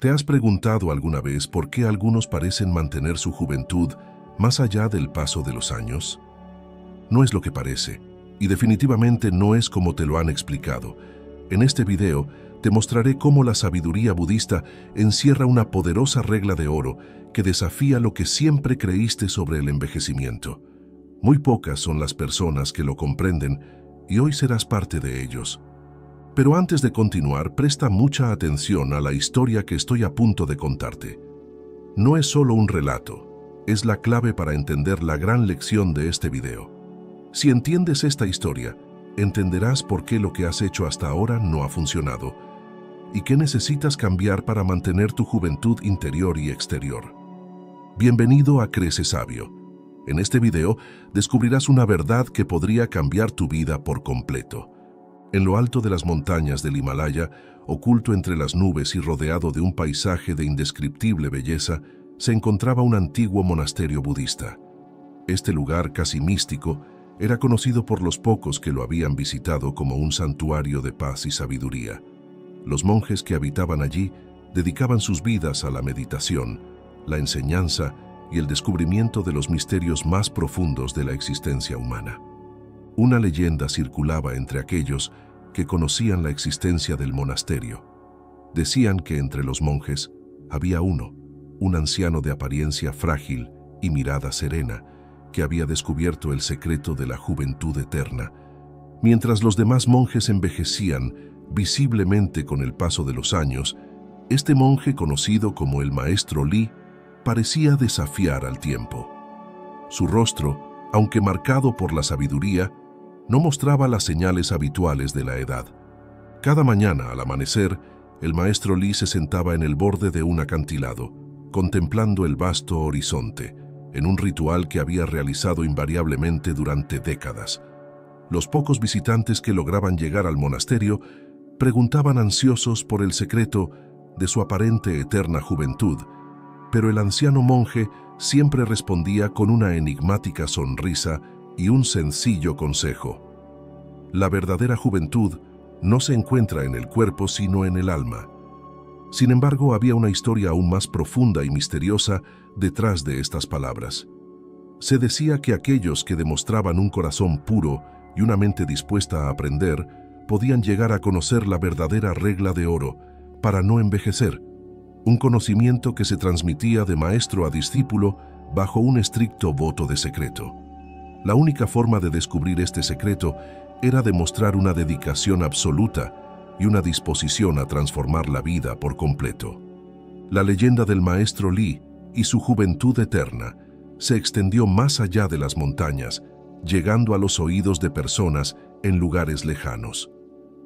¿Te has preguntado alguna vez por qué algunos parecen mantener su juventud más allá del paso de los años? No es lo que parece, y definitivamente no es como te lo han explicado. En este video te mostraré cómo la sabiduría budista encierra una poderosa regla de oro que desafía lo que siempre creíste sobre el envejecimiento. Muy pocas son las personas que lo comprenden y hoy serás parte de ellos. Pero antes de continuar, presta mucha atención a la historia que estoy a punto de contarte. No es solo un relato, es la clave para entender la gran lección de este video. Si entiendes esta historia, entenderás por qué lo que has hecho hasta ahora no ha funcionado y qué necesitas cambiar para mantener tu juventud interior y exterior. Bienvenido a Crece Sabio. En este video descubrirás una verdad que podría cambiar tu vida por completo. En lo alto de las montañas del Himalaya, oculto entre las nubes y rodeado de un paisaje de indescriptible belleza, se encontraba un antiguo monasterio budista. Este lugar casi místico era conocido por los pocos que lo habían visitado como un santuario de paz y sabiduría. Los monjes que habitaban allí dedicaban sus vidas a la meditación, la enseñanza y el descubrimiento de los misterios más profundos de la existencia humana. Una leyenda circulaba entre aquellos que conocían la existencia del monasterio. Decían que entre los monjes había uno, un anciano de apariencia frágil y mirada serena, que había descubierto el secreto de la juventud eterna. Mientras los demás monjes envejecían visiblemente con el paso de los años, este monje, conocido como el Maestro Li, parecía desafiar al tiempo. Su rostro, aunque marcado por la sabiduría, no mostraba las señales habituales de la edad. Cada mañana, al amanecer, el Maestro Li se sentaba en el borde de un acantilado, contemplando el vasto horizonte, en un ritual que había realizado invariablemente durante décadas. Los pocos visitantes que lograban llegar al monasterio preguntaban ansiosos por el secreto de su aparente eterna juventud, pero el anciano monje siempre respondía con una enigmática sonrisa y un sencillo consejo. La verdadera juventud no se encuentra en el cuerpo sino en el alma. Sin embargo, había una historia aún más profunda y misteriosa detrás de estas palabras. Se decía que aquellos que demostraban un corazón puro y una mente dispuesta a aprender podían llegar a conocer la verdadera regla de oro para no envejecer, un conocimiento que se transmitía de maestro a discípulo bajo un estricto voto de secreto. La única forma de descubrir este secreto era demostrar una dedicación absoluta y una disposición a transformar la vida por completo. La leyenda del Maestro Li y su juventud eterna se extendió más allá de las montañas, llegando a los oídos de personas en lugares lejanos.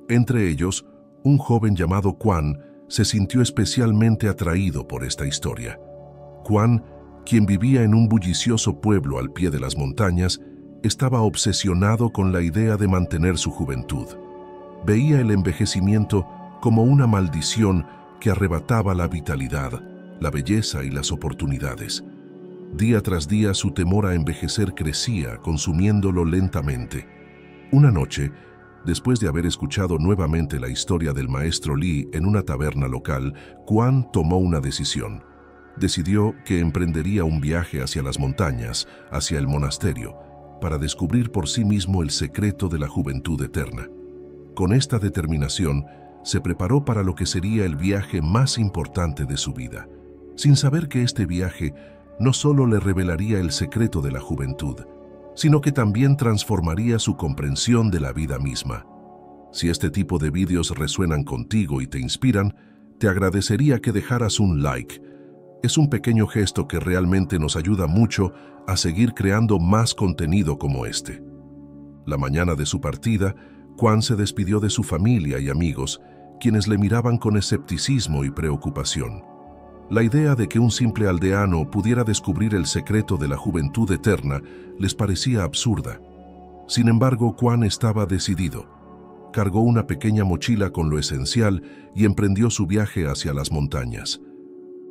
Entre ellos, un joven llamado Quan se sintió especialmente atraído por esta historia. Quan, quien vivía en un bullicioso pueblo al pie de las montañas, estaba obsesionado con la idea de mantener su juventud. Veía el envejecimiento como una maldición que arrebataba la vitalidad, la belleza y las oportunidades. Día tras día su temor a envejecer crecía, consumiéndolo lentamente. Una noche, después de haber escuchado nuevamente la historia del Maestro Li en una taberna local, Quan tomó una decisión. Decidió que emprendería un viaje hacia las montañas, hacia el monasterio, para descubrir por sí mismo el secreto de la juventud eterna. Con esta determinación, se preparó para lo que sería el viaje más importante de su vida, sin saber que este viaje no solo le revelaría el secreto de la juventud, sino que también transformaría su comprensión de la vida misma. Si este tipo de vídeos resuenan contigo y te inspiran, te agradecería que dejaras un like. Es un pequeño gesto que realmente nos ayuda mucho a seguir creando más contenido como este. La mañana de su partida, Quan se despidió de su familia y amigos, quienes le miraban con escepticismo y preocupación. La idea de que un simple aldeano pudiera descubrir el secreto de la juventud eterna les parecía absurda. Sin embargo, Quan estaba decidido. Cargó una pequeña mochila con lo esencial y emprendió su viaje hacia las montañas.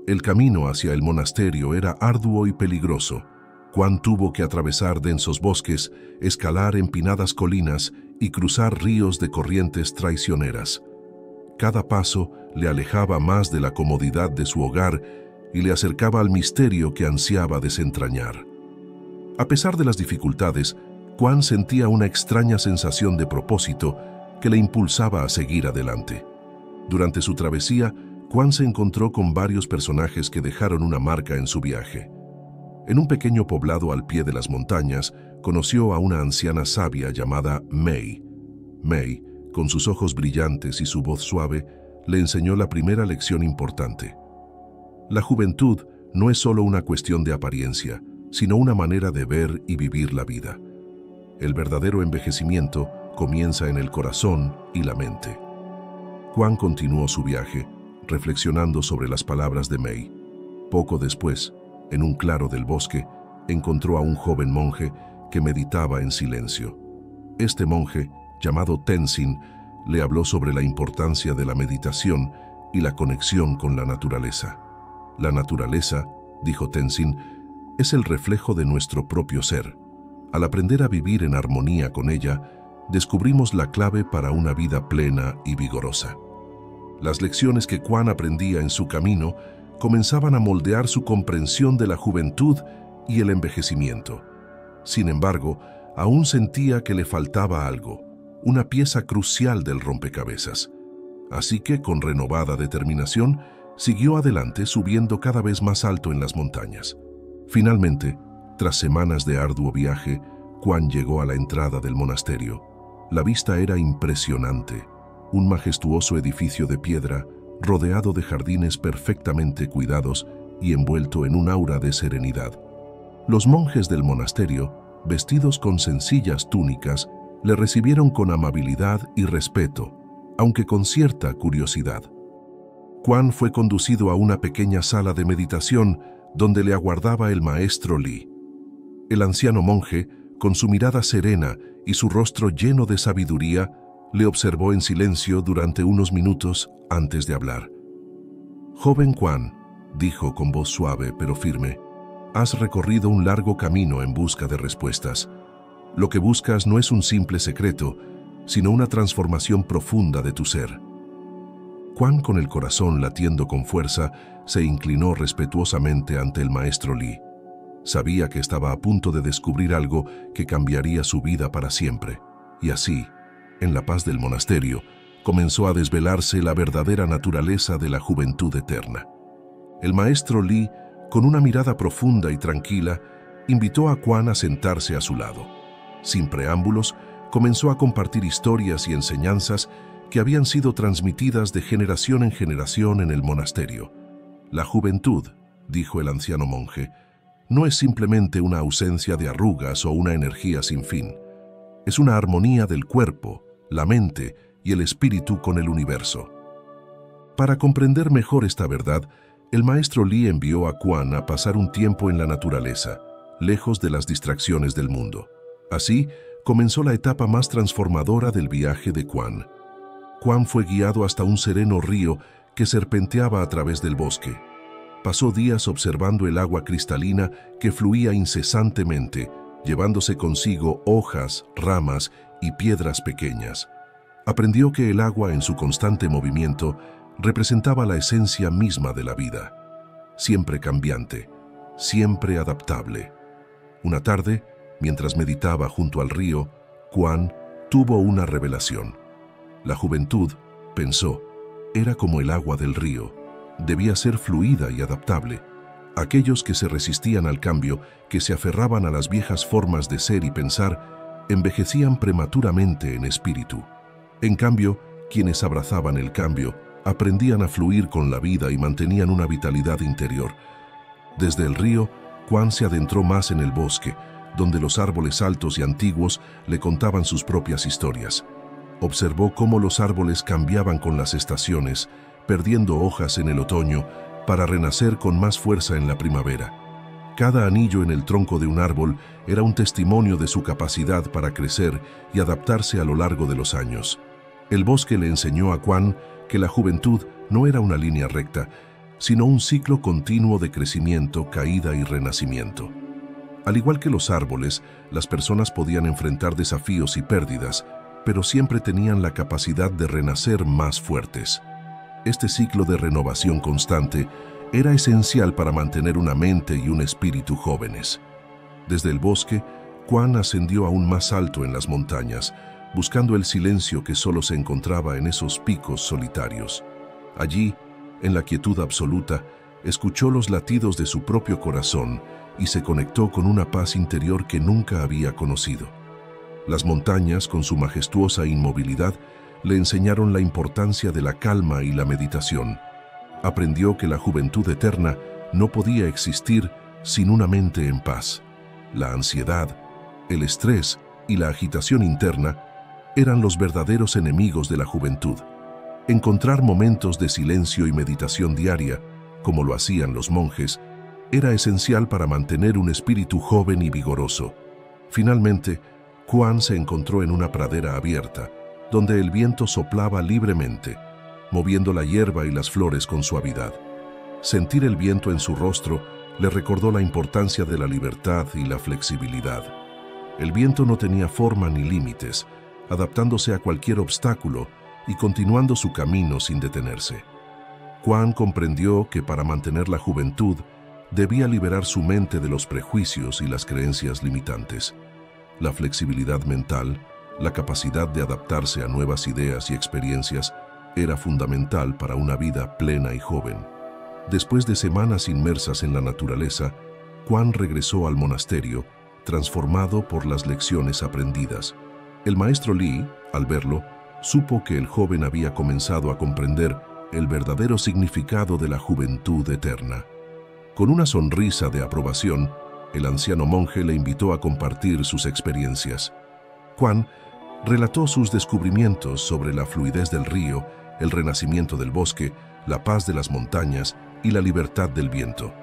El camino hacia el monasterio era arduo y peligroso. Quan tuvo que atravesar densos bosques, escalar empinadas colinas y cruzar ríos de corrientes traicioneras. Cada paso le alejaba más de la comodidad de su hogar y le acercaba al misterio que ansiaba desentrañar. A pesar de las dificultades, Quan sentía una extraña sensación de propósito que le impulsaba a seguir adelante. Durante su travesía, Quan se encontró con varios personajes que dejaron una marca en su viaje. En un pequeño poblado al pie de las montañas, conoció a una anciana sabia llamada Mei. Mei, con sus ojos brillantes y su voz suave, le enseñó la primera lección importante. La juventud no es solo una cuestión de apariencia, sino una manera de ver y vivir la vida. El verdadero envejecimiento comienza en el corazón y la mente. Quan continuó su viaje, reflexionando sobre las palabras de Mei. Poco después, en un claro del bosque, encontró a un joven monje que meditaba en silencio. Este monje, llamado Tenzin, le habló sobre la importancia de la meditación y la conexión con la naturaleza. La naturaleza, dijo Tenzin, es el reflejo de nuestro propio ser. Al aprender a vivir en armonía con ella, descubrimos la clave para una vida plena y vigorosa. Las lecciones que Quan aprendía en su camino comenzaban a moldear su comprensión de la juventud y el envejecimiento. Sin embargo, aún sentía que le faltaba algo, una pieza crucial del rompecabezas. Así que, con renovada determinación, siguió adelante subiendo cada vez más alto en las montañas. Finalmente, tras semanas de arduo viaje, Quan llegó a la entrada del monasterio. La vista era impresionante. Un majestuoso edificio de piedra, rodeado de jardines perfectamente cuidados y envuelto en un aura de serenidad. Los monjes del monasterio, vestidos con sencillas túnicas, le recibieron con amabilidad y respeto, aunque con cierta curiosidad. Quan fue conducido a una pequeña sala de meditación donde le aguardaba el maestro Li. El anciano monje, con su mirada serena y su rostro lleno de sabiduría, le observó en silencio durante unos minutos antes de hablar. «Joven Quan», dijo con voz suave pero firme, «has recorrido un largo camino en busca de respuestas. Lo que buscas no es un simple secreto, sino una transformación profunda de tu ser». Quan, con el corazón latiendo con fuerza, se inclinó respetuosamente ante el maestro Li. Sabía que estaba a punto de descubrir algo que cambiaría su vida para siempre. Y así, en la paz del monasterio, comenzó a desvelarse la verdadera naturaleza de la juventud eterna. El maestro Li, con una mirada profunda y tranquila, invitó a Quan a sentarse a su lado. Sin preámbulos, comenzó a compartir historias y enseñanzas que habían sido transmitidas de generación en generación en el monasterio. «La juventud», dijo el anciano monje, «no es simplemente una ausencia de arrugas o una energía sin fin. Es una armonía del cuerpo, la mente y el espíritu con el universo». Para comprender mejor esta verdad, el maestro Li envió a Quan a pasar un tiempo en la naturaleza, lejos de las distracciones del mundo. Así, comenzó la etapa más transformadora del viaje de Quan. Quan fue guiado hasta un sereno río que serpenteaba a través del bosque. Pasó días observando el agua cristalina que fluía incesantemente, llevándose consigo hojas, ramas y piedras pequeñas. Aprendió que el agua en su constante movimiento representaba la esencia misma de la vida, siempre cambiante, siempre adaptable. Una tarde, mientras meditaba junto al río, Quan tuvo una revelación. La juventud, pensó, era como el agua del río, debía ser fluida y adaptable. Aquellos que se resistían al cambio, que se aferraban a las viejas formas de ser y pensar, envejecían prematuramente en espíritu. En cambio, quienes abrazaban el cambio, aprendían a fluir con la vida y mantenían una vitalidad interior. Desde el río, Quan se adentró más en el bosque, donde los árboles altos y antiguos le contaban sus propias historias. Observó cómo los árboles cambiaban con las estaciones, perdiendo hojas en el otoño, para renacer con más fuerza en la primavera. Cada anillo en el tronco de un árbol era un testimonio de su capacidad para crecer y adaptarse a lo largo de los años. El bosque le enseñó a Quan que la juventud no era una línea recta, sino un ciclo continuo de crecimiento, caída y renacimiento. Al igual que los árboles, las personas podían enfrentar desafíos y pérdidas, pero siempre tenían la capacidad de renacer más fuertes. Este ciclo de renovación constante era esencial para mantener una mente y un espíritu jóvenes. Desde el bosque, Quan ascendió aún más alto en las montañas, buscando el silencio que solo se encontraba en esos picos solitarios. Allí, en la quietud absoluta, escuchó los latidos de su propio corazón y se conectó con una paz interior que nunca había conocido. Las montañas, con su majestuosa inmovilidad, le enseñaron la importancia de la calma y la meditación. Aprendió que la juventud eterna no podía existir sin una mente en paz. La ansiedad, el estrés y la agitación interna eran los verdaderos enemigos de la juventud. Encontrar momentos de silencio y meditación diaria, como lo hacían los monjes, era esencial para mantener un espíritu joven y vigoroso. Finalmente, Quan se encontró en una pradera abierta, donde el viento soplaba libremente, moviendo la hierba y las flores con suavidad. Sentir el viento en su rostro le recordó la importancia de la libertad y la flexibilidad. El viento no tenía forma ni límites, adaptándose a cualquier obstáculo y continuando su camino sin detenerse. Quan comprendió que para mantener la juventud debía liberar su mente de los prejuicios y las creencias limitantes. La flexibilidad mental, la capacidad de adaptarse a nuevas ideas y experiencias, era fundamental para una vida plena y joven. Después de semanas inmersas en la naturaleza, Quan regresó al monasterio, transformado por las lecciones aprendidas. El maestro Li, al verlo, supo que el joven había comenzado a comprender el verdadero significado de la juventud eterna. Con una sonrisa de aprobación, el anciano monje le invitó a compartir sus experiencias. Quan relató sus descubrimientos sobre la fluidez del río, el renacimiento del bosque, la paz de las montañas y la libertad del viento.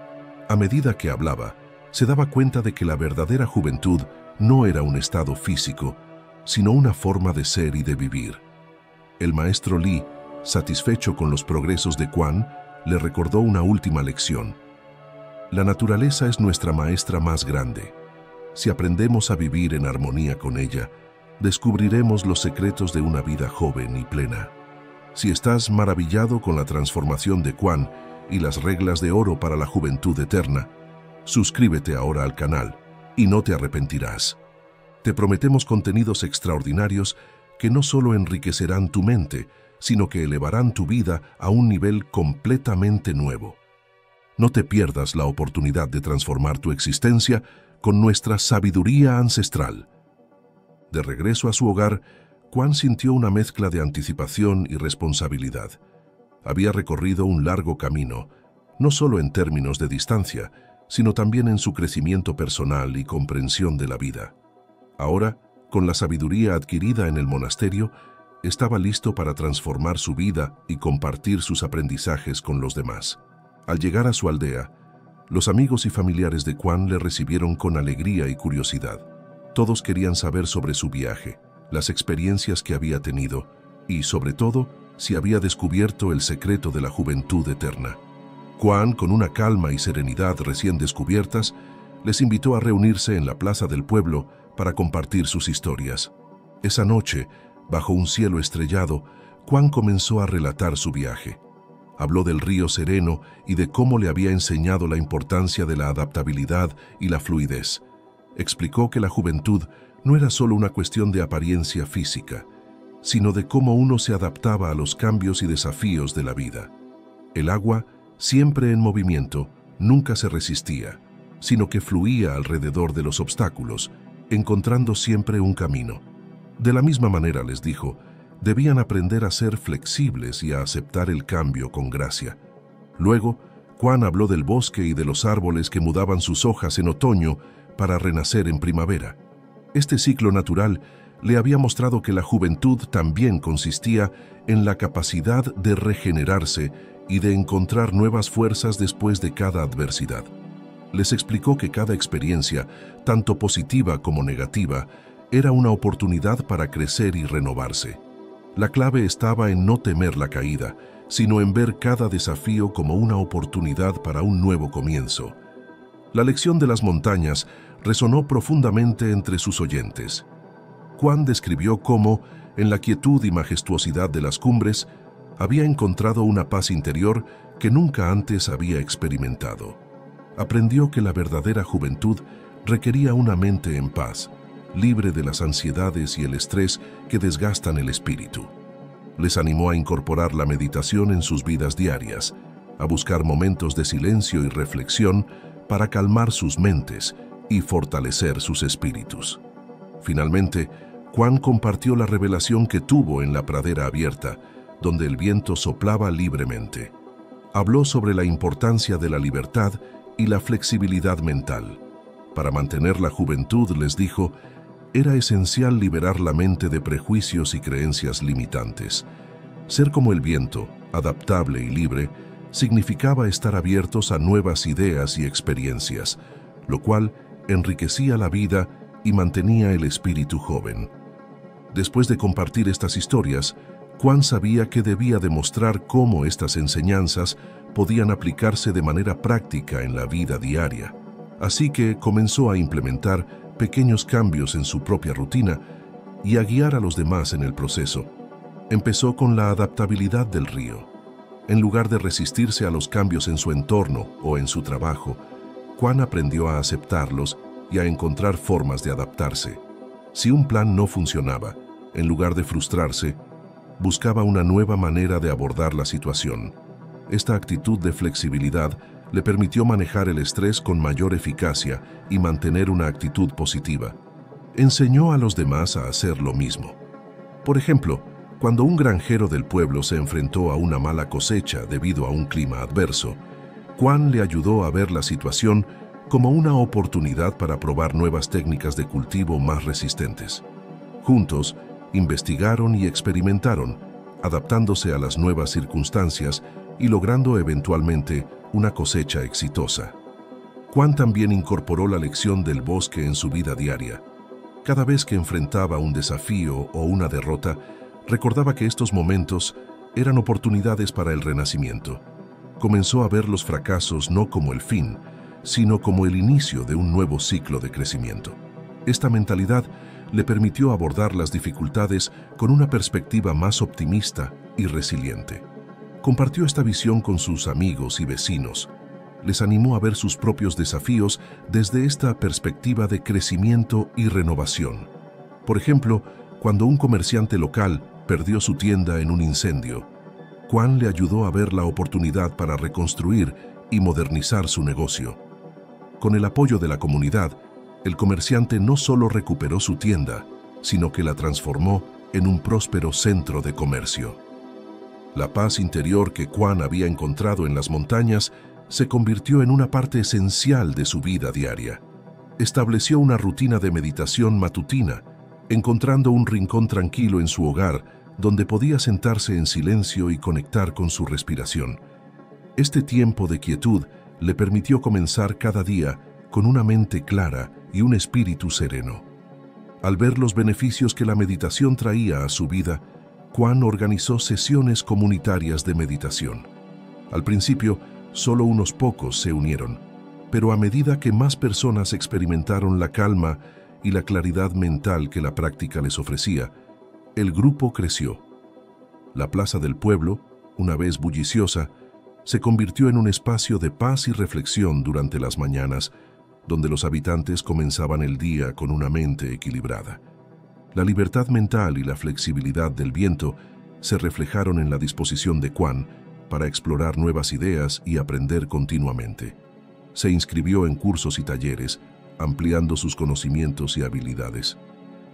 A medida que hablaba, se daba cuenta de que la verdadera juventud no era un estado físico, sino una forma de ser y de vivir. El maestro Li, satisfecho con los progresos de Quan, le recordó una última lección. La naturaleza es nuestra maestra más grande. Si aprendemos a vivir en armonía con ella, descubriremos los secretos de una vida joven y plena. Si estás maravillado con la transformación de Quan y las reglas de oro para la juventud eterna, suscríbete ahora al canal y no te arrepentirás. Te prometemos contenidos extraordinarios que no solo enriquecerán tu mente, sino que elevarán tu vida a un nivel completamente nuevo. No te pierdas la oportunidad de transformar tu existencia con nuestra sabiduría ancestral. De regreso a su hogar, Quan sintió una mezcla de anticipación y responsabilidad. Había recorrido un largo camino, no solo en términos de distancia, sino también en su crecimiento personal y comprensión de la vida. Ahora, con la sabiduría adquirida en el monasterio, estaba listo para transformar su vida y compartir sus aprendizajes con los demás. Al llegar a su aldea, los amigos y familiares de Quan le recibieron con alegría y curiosidad. Todos querían saber sobre su viaje, las experiencias que había tenido y, sobre todo, si había descubierto el secreto de la juventud eterna. Quan, con una calma y serenidad recién descubiertas, les invitó a reunirse en la plaza del pueblo para compartir sus historias. Esa noche, bajo un cielo estrellado, Quan comenzó a relatar su viaje. Habló del río sereno y de cómo le había enseñado la importancia de la adaptabilidad y la fluidez. Explicó que la juventud no era solo una cuestión de apariencia física, sino de cómo uno se adaptaba a los cambios y desafíos de la vida. El agua, siempre en movimiento, nunca se resistía, sino que fluía alrededor de los obstáculos, encontrando siempre un camino. De la misma manera, les dijo, debían aprender a ser flexibles y a aceptar el cambio con gracia. Luego, Quan habló del bosque y de los árboles que mudaban sus hojas en otoño para renacer en primavera. Este ciclo natural le había mostrado que la juventud también consistía en la capacidad de regenerarse y de encontrar nuevas fuerzas después de cada adversidad. Les explicó que cada experiencia, tanto positiva como negativa, era una oportunidad para crecer y renovarse. La clave estaba en no temer la caída, sino en ver cada desafío como una oportunidad para un nuevo comienzo. La lección de las montañas resonó profundamente entre sus oyentes. Quan describió cómo, en la quietud y majestuosidad de las cumbres, Había encontrado una paz interior que nunca antes había experimentado. Aprendió que la verdadera juventud requería una mente en paz, libre de las ansiedades y el estrés que desgastan el espíritu. Les animó a incorporar la meditación en sus vidas diarias, a buscar momentos de silencio y reflexión para calmar sus mentes y fortalecer sus espíritus. Finalmente, Juan compartió la revelación que tuvo en la pradera abierta, donde el viento soplaba libremente. Habló sobre la importancia de la libertad y la flexibilidad mental. Para mantener la juventud, les dijo, era esencial liberar la mente de prejuicios y creencias limitantes. Ser como el viento, adaptable y libre, significaba estar abiertos a nuevas ideas y experiencias, lo cual enriquecía la vida y mantenía el espíritu joven. Después de compartir estas historias, Juan sabía que debía demostrar cómo estas enseñanzas podían aplicarse de manera práctica en la vida diaria. Así que comenzó a implementar pequeños cambios en su propia rutina y a guiar a los demás en el proceso. Empezó con la adaptabilidad del río. En lugar de resistirse a los cambios en su entorno o en su trabajo, Juan aprendió a aceptarlos y a encontrar formas de adaptarse. Si un plan no funcionaba, en lugar de frustrarse, buscaba una nueva manera de abordar la situación. Esta actitud de flexibilidad le permitió manejar el estrés con mayor eficacia y mantener una actitud positiva. Enseñó a los demás a hacer lo mismo. Por ejemplo, cuando un granjero del pueblo se enfrentó a una mala cosecha debido a un clima adverso, Juan le ayudó a ver la situación como una oportunidad para probar nuevas técnicas de cultivo más resistentes. Juntos, investigaron y experimentaron, adaptándose a las nuevas circunstancias y logrando eventualmente una cosecha exitosa. Juan también incorporó la lección del bosque en su vida diaria. Cada vez que enfrentaba un desafío o una derrota, recordaba que estos momentos eran oportunidades para el renacimiento. Comenzó a ver los fracasos no como el fin, sino como el inicio de un nuevo ciclo de crecimiento. Esta mentalidad le permitió abordar las dificultades con una perspectiva más optimista y resiliente. Compartió esta visión con sus amigos y vecinos. Les animó a ver sus propios desafíos desde esta perspectiva de crecimiento y renovación. Por ejemplo, cuando un comerciante local perdió su tienda en un incendio, Juan le ayudó a ver la oportunidad para reconstruir y modernizar su negocio. Con el apoyo de la comunidad, el comerciante no solo recuperó su tienda, sino que la transformó en un próspero centro de comercio. La paz interior que Juan había encontrado en las montañas se convirtió en una parte esencial de su vida diaria. Estableció una rutina de meditación matutina, encontrando un rincón tranquilo en su hogar donde podía sentarse en silencio y conectar con su respiración. Este tiempo de quietud le permitió comenzar cada día con una mente clara y un espíritu sereno. Al ver los beneficios que la meditación traía a su vida, Juan organizó sesiones comunitarias de meditación. Al principio, solo unos pocos se unieron, pero a medida que más personas experimentaron la calma y la claridad mental que la práctica les ofrecía, el grupo creció. La plaza del pueblo, una vez bulliciosa, se convirtió en un espacio de paz y reflexión durante las mañanas, donde los habitantes comenzaban el día con una mente equilibrada. La libertad mental y la flexibilidad del viento se reflejaron en la disposición de Juan para explorar nuevas ideas y aprender continuamente. Se inscribió en cursos y talleres, ampliando sus conocimientos y habilidades.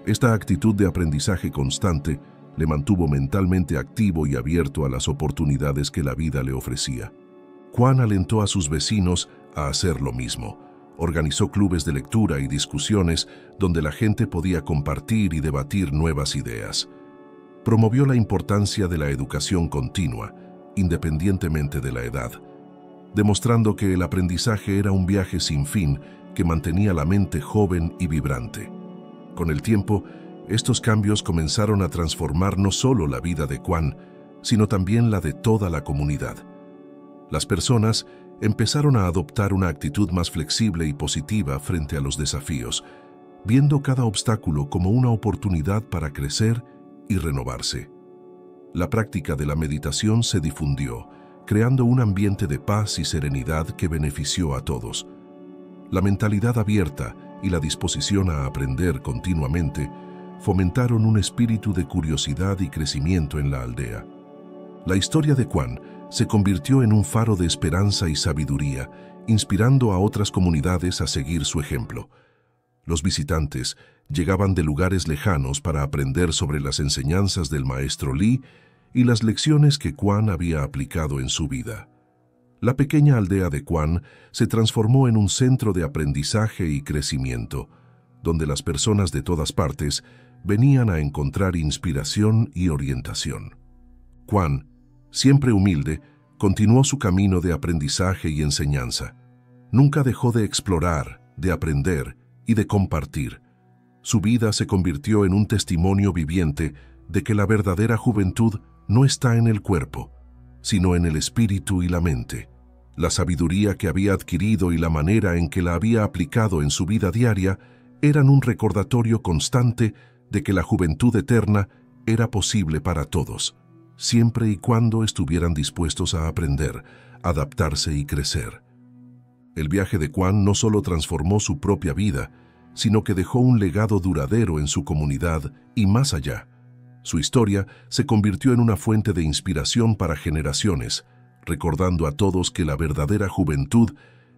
Esta actitud de aprendizaje constante le mantuvo mentalmente activo y abierto a las oportunidades que la vida le ofrecía. Juan alentó a sus vecinos a hacer lo mismo. Organizó clubes de lectura y discusiones donde la gente podía compartir y debatir nuevas ideas. Promovió la importancia de la educación continua, independientemente de la edad, demostrando que el aprendizaje era un viaje sin fin que mantenía la mente joven y vibrante. Con el tiempo, estos cambios comenzaron a transformar no solo la vida de Juan, sino también la de toda la comunidad. Las personas empezaron a adoptar una actitud más flexible y positiva frente a los desafíos, viendo cada obstáculo como una oportunidad para crecer y renovarse. La práctica de la meditación se difundió, creando un ambiente de paz y serenidad que benefició a todos. La mentalidad abierta y la disposición a aprender continuamente fomentaron un espíritu de curiosidad y crecimiento en la aldea. La historia de Quan se convirtió en un faro de esperanza y sabiduría, inspirando a otras comunidades a seguir su ejemplo. Los visitantes llegaban de lugares lejanos para aprender sobre las enseñanzas del maestro Li y las lecciones que Quan había aplicado en su vida. La pequeña aldea de Quan se transformó en un centro de aprendizaje y crecimiento, donde las personas de todas partes venían a encontrar inspiración y orientación. Quan, siempre humilde, continuó su camino de aprendizaje y enseñanza. Nunca dejó de explorar, de aprender y de compartir. Su vida se convirtió en un testimonio viviente de que la verdadera juventud no está en el cuerpo, sino en el espíritu y la mente. La sabiduría que había adquirido y la manera en que la había aplicado en su vida diaria eran un recordatorio constante de que la juventud eterna era posible para todos, siempre y cuando estuvieran dispuestos a aprender, adaptarse y crecer. El viaje de Quan no solo transformó su propia vida, sino que dejó un legado duradero en su comunidad y más allá. Su historia se convirtió en una fuente de inspiración para generaciones, recordando a todos que la verdadera juventud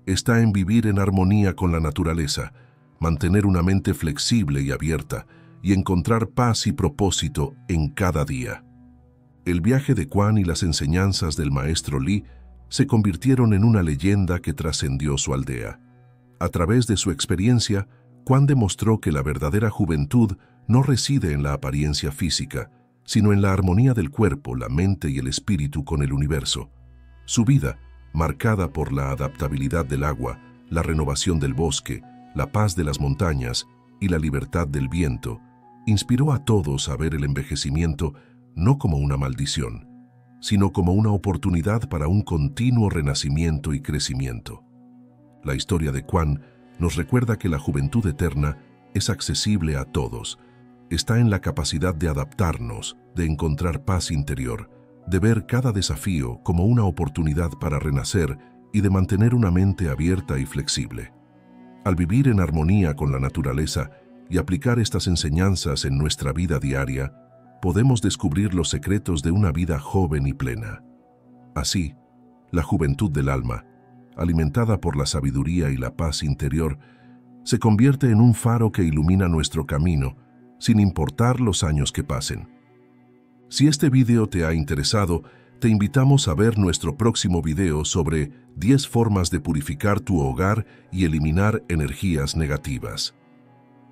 está en vivir en armonía con la naturaleza, mantener una mente flexible y abierta, y encontrar paz y propósito en cada día. El viaje de Quan y las enseñanzas del maestro Li se convirtieron en una leyenda que trascendió su aldea. A través de su experiencia, Quan demostró que la verdadera juventud no reside en la apariencia física, sino en la armonía del cuerpo, la mente y el espíritu con el universo. Su vida, marcada por la adaptabilidad del agua, la renovación del bosque, la paz de las montañas y la libertad del viento, inspiró a todos a ver el envejecimiento no como una maldición, sino como una oportunidad para un continuo renacimiento y crecimiento. La historia de Quan nos recuerda que la juventud eterna es accesible a todos. Está en la capacidad de adaptarnos, de encontrar paz interior, de ver cada desafío como una oportunidad para renacer y de mantener una mente abierta y flexible. Al vivir en armonía con la naturaleza y aplicar estas enseñanzas en nuestra vida diaria, podemos descubrir los secretos de una vida joven y plena. Así, la juventud del alma, alimentada por la sabiduría y la paz interior, se convierte en un faro que ilumina nuestro camino, sin importar los años que pasen. Si este video te ha interesado, te invitamos a ver nuestro próximo video sobre 10 formas de purificar tu hogar y eliminar energías negativas.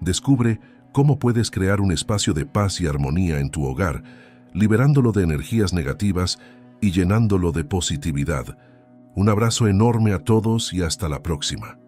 Descubre cómo puedes crear un espacio de paz y armonía en tu hogar, liberándolo de energías negativas y llenándolo de positividad. Un abrazo enorme a todos y hasta la próxima.